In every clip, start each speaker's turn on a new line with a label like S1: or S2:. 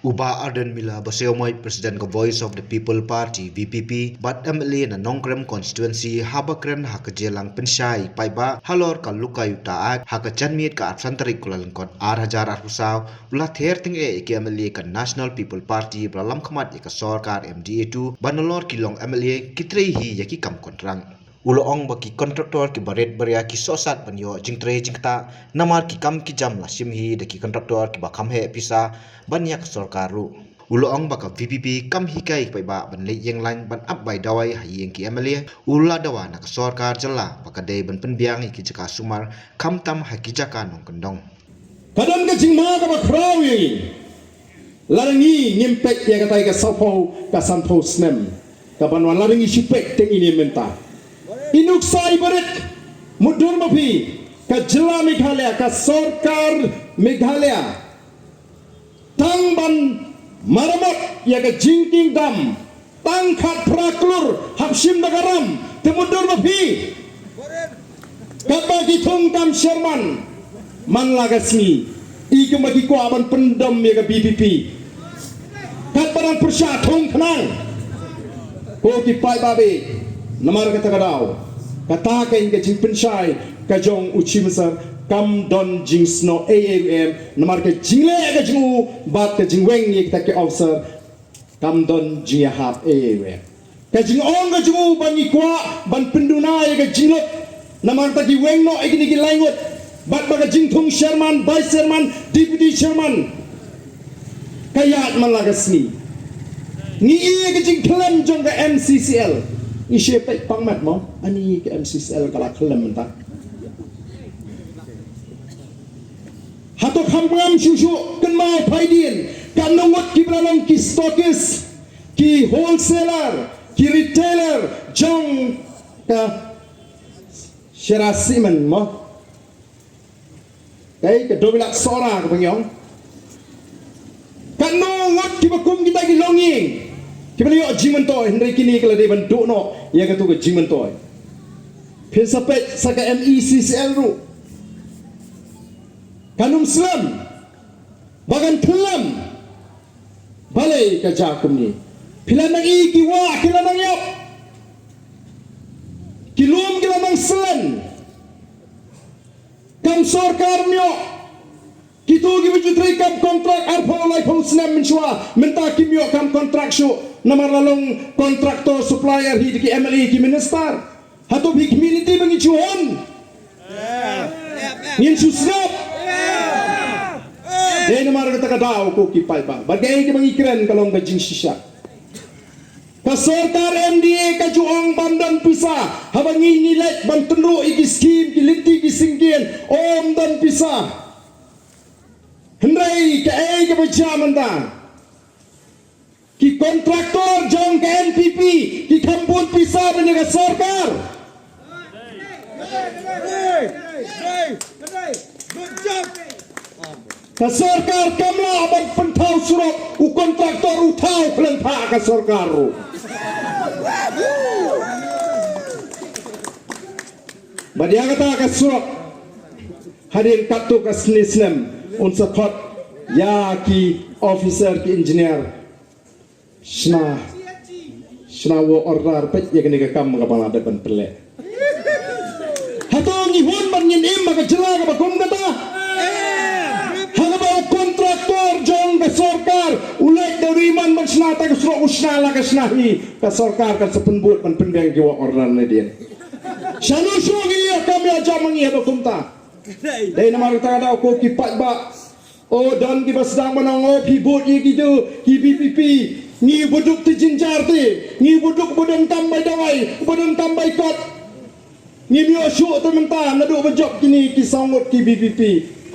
S1: Uba Arden Mila Baseomoi President ko Voice of the People Party VPP but MLA na Nongkrem constituency habakren hakajelang pensyai paiba halor ka lukayu taak hakajanmiet ka atsantarik kulalengkot 8,000 rusaw ula ther ting ke MLA ka National People Party bralam khamat ka sarkar MDA2 banolor kilong MLA kitrei hi yaki kam kontrang uloong baki kontraktor ki baret baria ki sosat banyo jingtre jingta namar ki kam ki jam la simhi de ki kontraktor ki bakam he pisa banyak sarkaru uloong baka VPP kam hikai pai ba ban le yeng lain ban up bai dawai hayeng ki MLA ula dawa nak sarkar jala baka de ban penbiang ki jaka sumar kam tam hakijaka nong kendong
S2: kadang ka jingma ka ba krawi larangi ngimpek ya katai ka sapo ka santo snem ka banwan larangi sipek teng ini menta inuk sai baret mudur mapi ka jela Meghalaya ka sarkar Meghalaya tang ban maramot ya ka jingking dam tang khat praklur hapsim nagaram te mudur mapi ka bagi thongkam Sherman man lagasmi ike magi ko aban pendam ya ka BPP kat barang persya thong khnang ko ki pai babe namar kata kadau kata kain ke jing pensai ka jong uchi besar kam don jing sno AAM namar ke jingle ka jingu bat ke jingweng ye kita ke officer kam don jing hap AAM ka jing ong ka jingu ban ikwa ban penduna ye ka jinglot namar ta ki weng no ikini ki laingot bat ba ka jing thung chairman vice chairman deputy chairman kayat malagasni ni ye ka jing klam jong ka MCCL ishe pek pangmat mo ani ke MCCL kala klam menta hatok hampam susu kan mau paidin kan nomot ki branong ki stockist ki wholesaler ki retailer jong ka sherasiman mo kai ke dobila sora ka bangyong kan nomot ki bakum kita ki longing kita lihat jiman toy, hendak kini kalau dia bentuk no, ia kata ke jiman toy. Pensapet saka MECCL ru, kanum Islam, bagan pelam, balai kerja kami. Pilan nang kiwa, pilan nang yop, kilum kilan nang selan, kam sarkar myo. Kita pergi berjutri kam kontrak arpa oleh pengusaha mensua minta kimio kam kontrak syu namar lalong kontraktor supplier hi di MLA ki minister hatop hi community bangi chuon ngin susnap namar kata kadau ko ki pai ba bagai ki bangi keren kalong bajing shisha ka sarkar MDA ka juang bandan pisa habangi nilai ban tenru iki skim ki linti ki singkien om dan pisa hendai ke ke berjaman dah ki kontraktor jong ke NPP ki kampun pisah dengan sarkar ka sarkar kamla abang pentau surat u kontraktor utau kelentah ka sarkar badia kata ka surat hadir katu ka snisnem un support ya ki officer ki engineer shna wo order pet ya kene ka kam ka bala depan pele hatong ni hon man yin im ka jela ka bakum kata haga ba kontraktor jong ka sarkar ulek dari man man shna ta ka sro usna la ka shnahi ka sarkar ka sepenbut man pendeng ki wo order ne dia shanu shogi ya kam ya jamangi ha bakum ta dai namar ta da ko ki pat ba o dan ki basdang manang pi bot ye gitu ki BPP ni buduk ti jinjar ti ni buduk bodon tambay dawai bodon tambay kot ni mio syu tu menta nadu bejok kini ki sangut ki BPP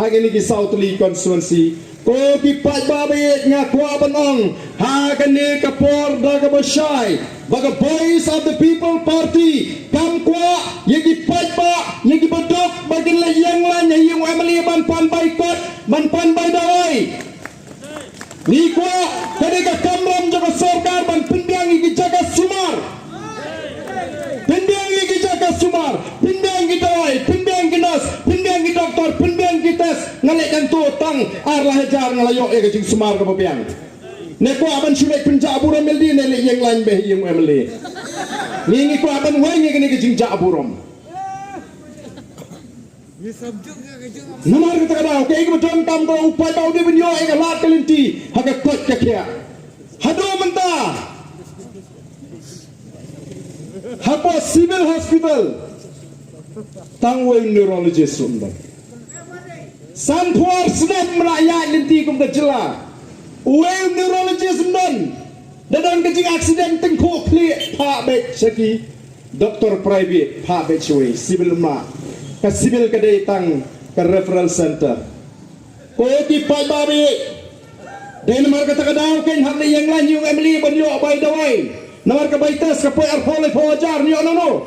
S2: hari ni ki South Lee constituency ko ki pat ba be ngakwa banong ha kani ka por da ka basai baga Voice of the People Party kam kwa ye ki pat ba ye ki bedok bagi yang lain yang MLA ban pan baikot ban pan bai dawai ni kwa kade ka kamram jaga sarkar ban pindiang ki jaga sumar pindiang ki jaga sumar pindiang ki dawai pindiang ki nas pindiang ki doktor pindiang ki tes ngalek kan tu tang ar lah hajar ngalayo e ka jing sumar ka papiang Neko aban sulek penjak aburam meldi nele yang lain beh yang emeli. Ngingi ko aban wai ngi kene kejing jak aburam. Namar kata kada ke ik beton tam ko upai bau dia benyo ek lat kelinti haga kot ke kia. Hado menta. Hapa civil hospital tangwe neurologist undang. Santuar sedang merakyat linti kum kecela. Well neurologist dan dalam kecing aksiden tengkuk klik pak bet seki doktor private pak bet cuy civil ma ke civil kedai tang ke referral center koti pak babi dan nomor kata kadang kan hak yang lain yung emily banyo by the way nomor ke baitas ke PR pole pojar ni ono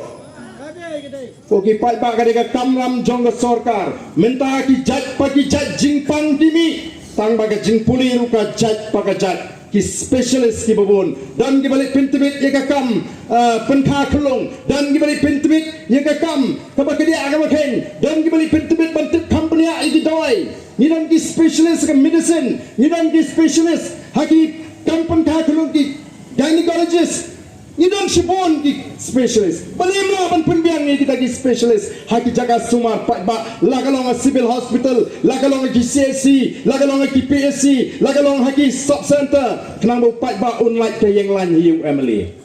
S2: koti pak pak kedai ke kamram jong ke sorkar minta ki jaj pagi jaj jingpang dimi tang baga jing puli ruka jaj paga jaj ki specialist ki babon dan ki balik pintimit ye ka kam penkha khulung dan ki balik pintimit ye ka kam ka ba kedi aga maken dan ki balik pintimit bantik company a iki doi ni dan ki specialist ka medicine ni dan ki specialist haki kam penkha khulung ki gynecologist ni dan shibon ki specialist balim lo ban penbiang ni kita ki specialist haki jaga sumar pak ba lagalong civil hospital lagalong ki CSC lagalong ki PSC lagalong haki sub center kenang bo pak ba online ke yang lain hiu emily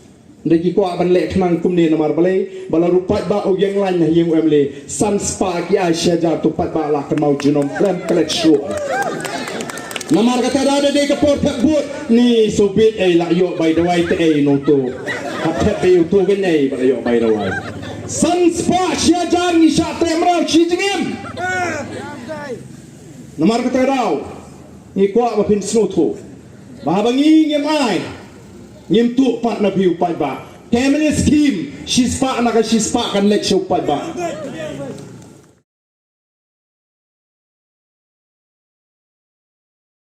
S2: ndeki ko ban lek kenang kumni nomor balai balaru pak ba o yang lain hiu emily san spa ki asia jatuh pak ba la ke mau genom krem collection namar kata ada de ke port buat ni sobit la yo by the way te no to hat pe tu kan nei ba yo by the way san spa sia jar ni sha tremrau chi jingem namar kata rau ni ko ba pin sno to ba bangi ngem ai ngem tu pat na piu pai ba family scheme she's pa na ka she's pa kan lek show pai ba